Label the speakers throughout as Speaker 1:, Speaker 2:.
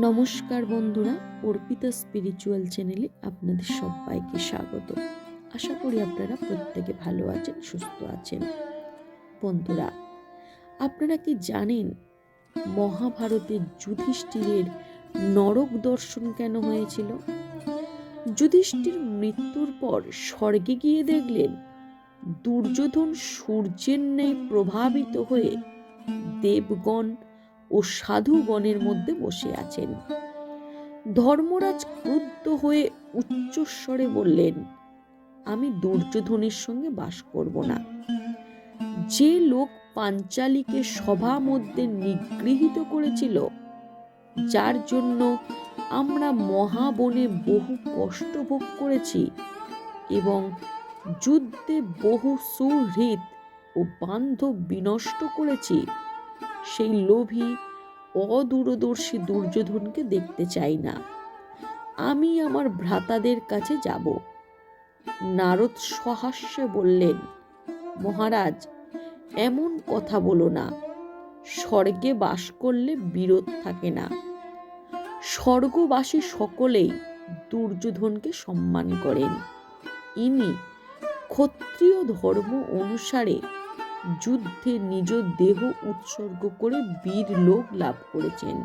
Speaker 1: নমস্কার বন্ধুরা, অর্পিতা স্পিরিচুয়াল চ্যানেলে আপনাদের সবাইকে স্বাগত। আশা করি আপনারা প্রত্যেকে ভালো আছেন, সুস্থ আছেন। বন্ধুরা, আপনারা কি জানেন মহাভারতে যুধিষ্ঠিরের নরক দর্শন কেন হয়েছিল? যুধিষ্ঠির মৃত্যুর পর স্বর্গে গিয়ে দেখলেন দুর্যোধন সূর্যের ন্যায় প্রভাবিত হয়ে দেবগণ ও সাধুগণের মধ্যে বসে আছেন। ধর্মরাজ ক্রুদ্ধ হয়ে উচ্চস্বরে বললেন, আমি দুর্যোধনের সঙ্গে বাস করব না। যে লোক পাঞ্চালীকে সভা মধ্যে নিগৃহীত করেছিল, যার জন্য আমরা মহাবনে বহু কষ্ট ভোগ করেছি এবং যুদ্ধে বহু সুহৃদ ও বান্ধব বিনষ্ট করেছি, সেই লোভী অদূরদর্শী দুর্যোধনকে দেখতে চাই না। আমি আমার ভ্রাতাদের কাছে যাব। নারদ সহাস্যে বললেন, মহারাজ, এমন কথা বলো না। স্বর্গে বাস করলে বিরোধ থাকে না। স্বর্গবাসী সকলেই দুর্যোধনকে সম্মান করেন। ইনি ক্ষত্রিয় ধর্ম অনুসারে যুদ্ধে নিজ দেহ উৎসর্গ করে বীর লোক লাভ করেছেন।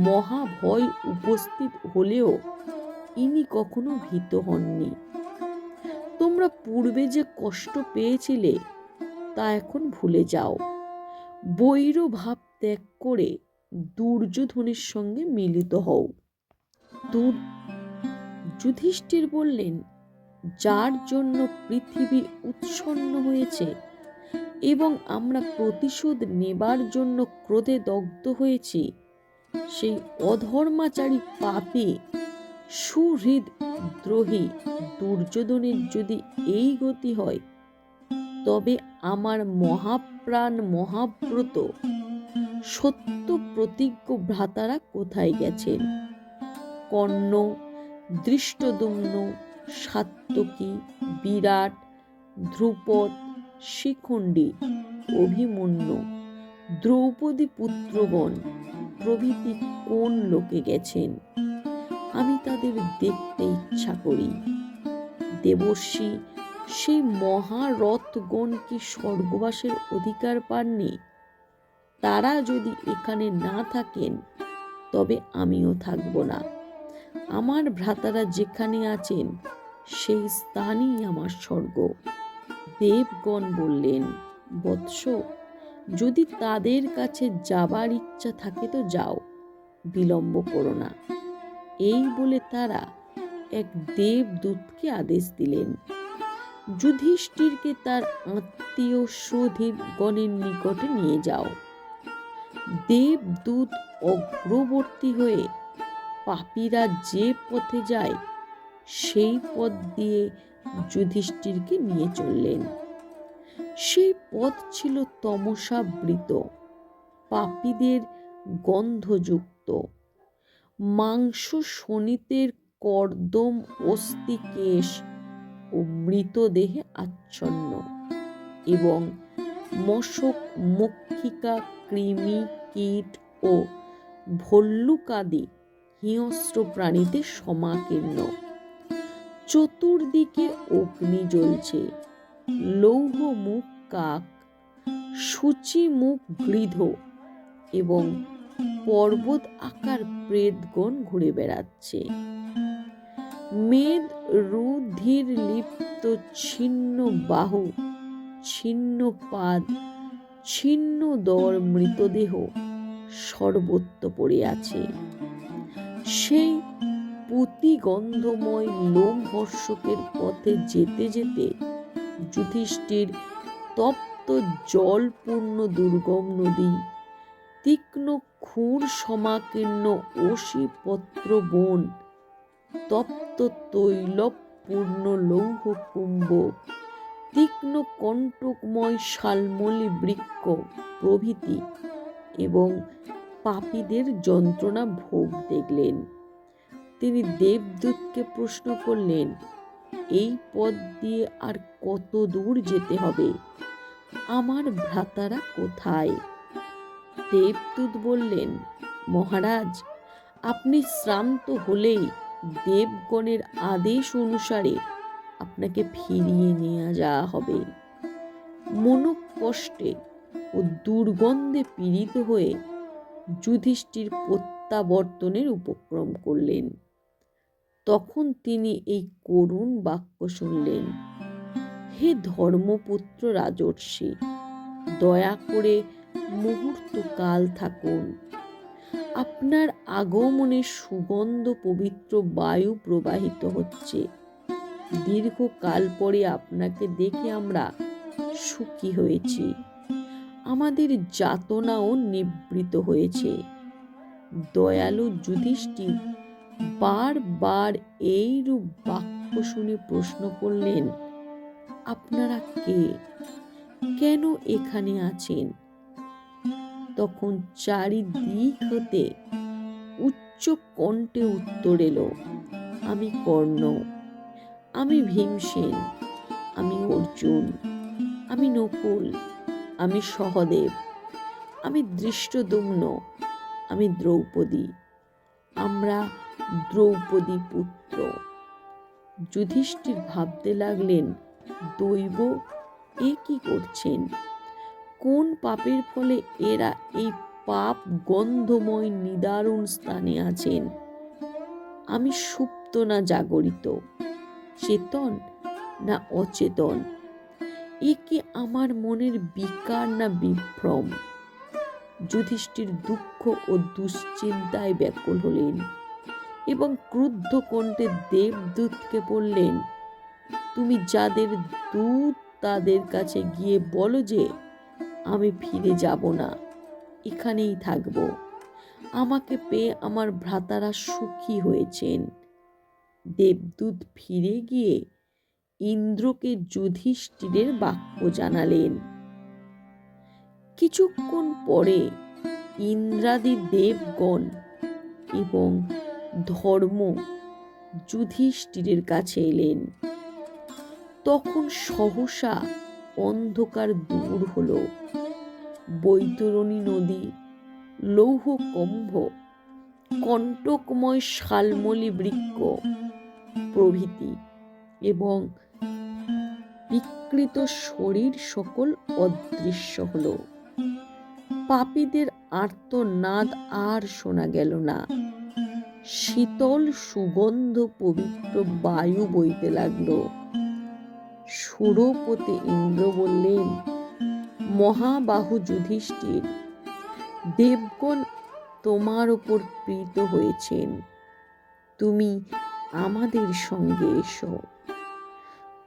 Speaker 1: মহাভয় উপস্থিত হলেও ইনি কখনো ভীত হননি। তোমরা পূর্বে যে কষ্ট পেয়েছিলে তা এখন ভুলে যাও। বৈর ভাব ত্যাগ করে দুর্যোধনের সঙ্গে মিলিত হও। যুধিষ্ঠির বললেন, যার জন্য পৃথিবী উৎসন্ন হয়েছে এবং আমরা প্রতিশোধ নেবার জন্য ক্রোধে দগ্ধ হয়েছি, সেই অধর্মাচারী পাপী সুহৃদ দ্রোহী দুর্যোধনের যদি এই গতি হয়, তবে আমার মহাপ্রাণ মহাব্রত সত্য প্রতিজ্ঞ ভ্রাতারা কোথায় গেছেন? কর্ণ, দৃষ্টদ্যুম্ন, সাত্যকী, বিরাট, ধ্রুপদ, শিখণ্ডী, অভিমন্যু, দ্রৌপদী পুত্রগণ প্রভৃতি কোন লোকে গেছেন? আমি তাদের দেখতে ইচ্ছা করি। দেবর্ষি সেই মহারথগণ কি স্বর্গবাসের অধিকার পাননি? তারা যদি এখানে না থাকেন, তবে আমিও থাকব না। আমার ভ্রাতারা যেখানে আছেন, সেই স্থানই আমার স্বর্গ। দেবগণ বললেন, বৎস, যদি তাদের কাছে যাবার ইচ্ছা থাকে তো যাও, বিলম্ব করো না। এই বলে তারা এক দেবদূতকে আদেশ দিলেন, যুধিষ্ঠিরকে তার আত্মীয় সুহৃদগণের নিকটে নিয়ে যাও। দেবদূত অগ্রবর্তী হয়ে পাপীরা যে পথে যায় সেই পথ দিয়ে যুধিষ্ঠিরকে নিয়ে চললেন। সেই পথ ছিল তমসাবৃত, পাপীদের গন্ধযুক্ত, মাংস শোণিতের কর্দম অস্থি কেশ ও মৃতদেহে আচ্ছন্ন এবং মশক, মক্ষিকা, কৃমি, কীট ও ভল্লুকাদি হিংস্র প্রাণীতে সমাকীর্ণ। চতুর্দিকে অগ্নি জ্বলছে, লৌহ মুখ কাক, সূচি মুখ গৃধ এবং পর্বত আকার প্রেতগণ ঘুরে বেড়াচ্ছে। মেদ রুধির লিপ্ত ছিন্ন বাহু, ছিন্ন পাদ, ছিন্ন দর মৃতদেহ সর্বত্র পড়ে আছে। সেই পুতিগন্ধময় লোমহর্ষকের পথে যেতে যেতে যুধিষ্ঠির তপ্ত জলপূর্ণ দুর্গম নদী, তীক্ষ্ণ ক্ষুর সমাকীর্ণ অসিপত্র বন, তপ্ত তৈলপূর্ণ লৌহ কুম্ভ, তীক্ষ্ণ কণ্টকময় শালমলি বৃক্ষ প্রভৃতি এবং পাপীদের যন্ত্রণা ভোগ দেখলেন। তিনি দেবদূতকে প্রশ্ন করলেন, এই পথ দিয়ে আর কত দূর যেতে হবে? আমার ভ্রাতারা কোথায়? দেবদূত বললেন, মহারাজ, আপনি শ্রান্ত হলেই দেবগণের আদেশ অনুসারে আপনাকে ফিরিয়ে নিয়ে যাওয়া হবে। মনোকষ্টে ও দুর্গন্ধে পীড়িত হয়ে যুধিষ্ঠির প্রত্যাবর্তনের উপক্রম করলেন। তখন তিনি এই করুণ বাক্য শুনলেন, হে ধর্মপুত্র রাজর্ষি, দয়া করে মুহূর্তকাল থাকুন। আপনার আগমনে সুগন্ধ পবিত্র বায়ু প্রবাহিত হচ্ছে। দীর্ঘকাল পরে আপনাকে দেখে আমরা সুখী হয়েছি। আমাদের যাতনাও নিবৃত হয়েছে। দয়ালু যুধিষ্ঠির বারবার এইরূপ বাক্য শুনে প্রশ্ন করলেন, আপনারা কে? কেন এখানে আছেন? তখন চারিদিক হতে উচ্চ কণ্ঠে উত্তর এলো, আমি কর্ণ, আমি ভীমসেন, আমি অর্জুন, আমি নকুল, আমি সহদেব, আমি ধৃষ্টদ্যুম্ন, আমি দ্রৌপদী। আমরা দ্রৌপদী পুত্র। যুধিষ্ঠির ভাবতে লাগলেন, দৈব এ কি করছেন? কোন পাপের ফলে এরা এই পাপ গন্ধময় নিদারুণ স্থানে আছেন? আমি সুপ্ত না জাগরিত, চেতন না অচেতন? এ কি আমার মনের বিকার না বিভ্রম? যুধিষ্ঠির দুঃখ ও দুশ্চিন্তায় ব্যাকুল হলেন এবং ক্রুদ্ধ কণ্ঠে দেবদূতকে বললেন, তুমি যাদের দূত তাদের কাছে গিয়ে বলো যে আমি ফিরে যাব না, এখানেই থাকব। আমাকে পেয়ে আমার ভ্রাতারা সুখী হয়েছেন। দেবদূত ফিরে গিয়ে ইন্দ্রকে যুধিষ্ঠিরের বাক্য জানালেন। কিছুক্ষণ পরে ইন্দ্রাদি দেবগণ এবং ধর্ম যুধিষ্ঠিরের কাছে এলেন। তখন সহসা অন্ধকার দূর হল। বৈতরণী নদী, লৌহ কম্ভ, কণ্টকময় শালমলি বৃক্ষ প্রভৃতি এবং বিকৃত শরীর সকল অদৃশ্য হল। পাপীদের আর্তনাদ আর শোনা গেল না। শীতল সুগন্ধ পবিত্র বায়ু বইতে লাগল। সুরপতি ইন্দ্র বললেন, মহাবাহু যুধিষ্ঠির, দেবগণ তোমার উপর প্রীত হয়েছেন। তুমি আমাদের সঙ্গে এসো।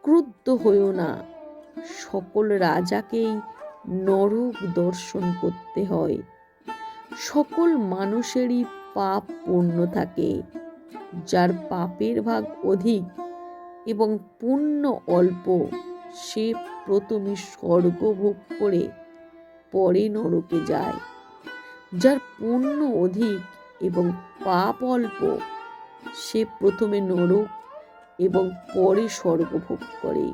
Speaker 1: ক্রুদ্ধ হইও না। সকল রাজাকেই নরক দর্শন করতে হয়। সকল মানুষেরই পাপ পূর্ণ থাকে। যার পাপের ভাগ অধিক এবং পুণ্য অল্প, সে প্রথমে স্বর্গ ভোগ করে পরে নরকে যায়। যার পুণ্য অধিক এবং পাপ অল্প, সে প্রথমে নরক এবং পরে স্বর্গ ভোগ করে।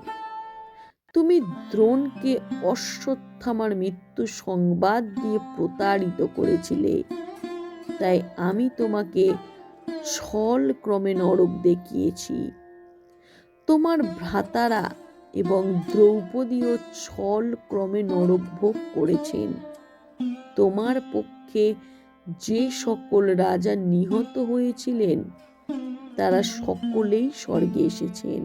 Speaker 1: তুমি দ্রোণকে অশ্বত্থামার মৃত্যু সংবাদ দিয়ে প্রতারিত করেছিলে, তাই আমি তোমাকে ছল ক্রমে নরক দেখিয়েছি। তোমার ভ্রাতারা এবং দ্রৌপদীও ছল ক্রমে নরক ভোগ করেছেন। তোমার পক্ষে যে সকল রাজা নিহত হয়েছিলেন, তারা সকলেই স্বর্গে এসেছেন।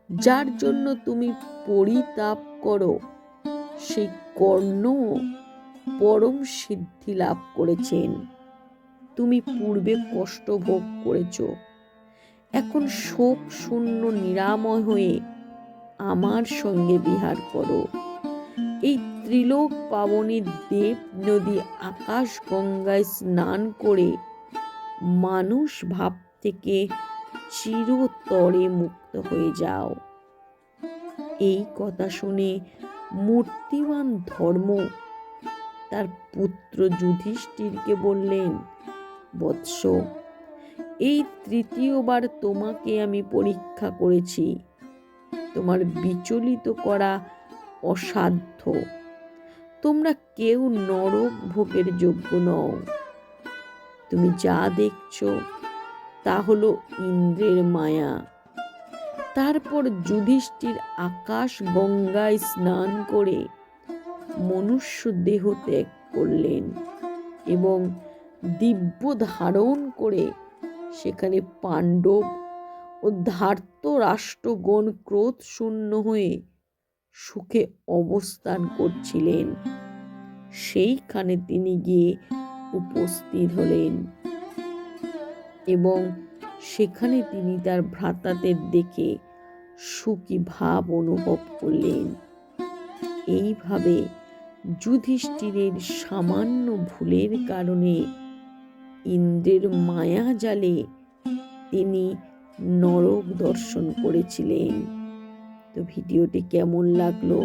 Speaker 1: যার জন্য তুমি পরিতাপ করো, সেই কর্ণ পরম সিদ্ধি লাভ করেছেন। তুমি পূর্বে কষ্ট ভোগ করেছ, এখন শোক শূন্য নিরাময় হয়ে আমার সঙ্গে বিহার করো। এই ত্রিলোক পাবনী দেব নদী আকাশ গঙ্গায় স্নান করে মানুষ ভাব থেকে চিরতরে মুক্ত হয়ে যাও। এই কথা শুনে মূর্তিমান ধর্ম তার পুত্র যুধিষ্ঠিরকে বললেন, বৎস, এই তৃতীয়বার তোমাকে আমি পরীক্ষা করেছি। তোমার বিচলিত করা অসাধ্য। তোমরা কেউ নরক ভোগের যোগ্য নও। তুমি যা দেখছো তা হলো ইন্দ্রের মায়া। তারপর যুধিষ্ঠির আকাশ গঙ্গায় স্নান করে মনুষ্য দেহ ত্যাগ করলেন এবং দিব্য ধারণ করে সেখানে পাণ্ডব ও ধার্ত রাষ্ট্রগণ ক্রোধ শূন্য হয়ে সুখে অবস্থান করছিলেন। সেইখানে তিনি গিয়ে উপস্থিত হলেন এবং সেখানে তিনি তার ভ্রাতাদের দেখে সুখী ভাব অনুভব করলেন। এইভাবে যুধিষ্ঠিরের সামান্য ভুলের কারণে ইন্দ্রের মায়া জালে তিনি নরক দর্শন করেছিলেন। তো ভিডিওটি কেমন লাগলো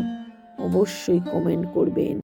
Speaker 1: অবশ্যই কমেন্ট করবেন।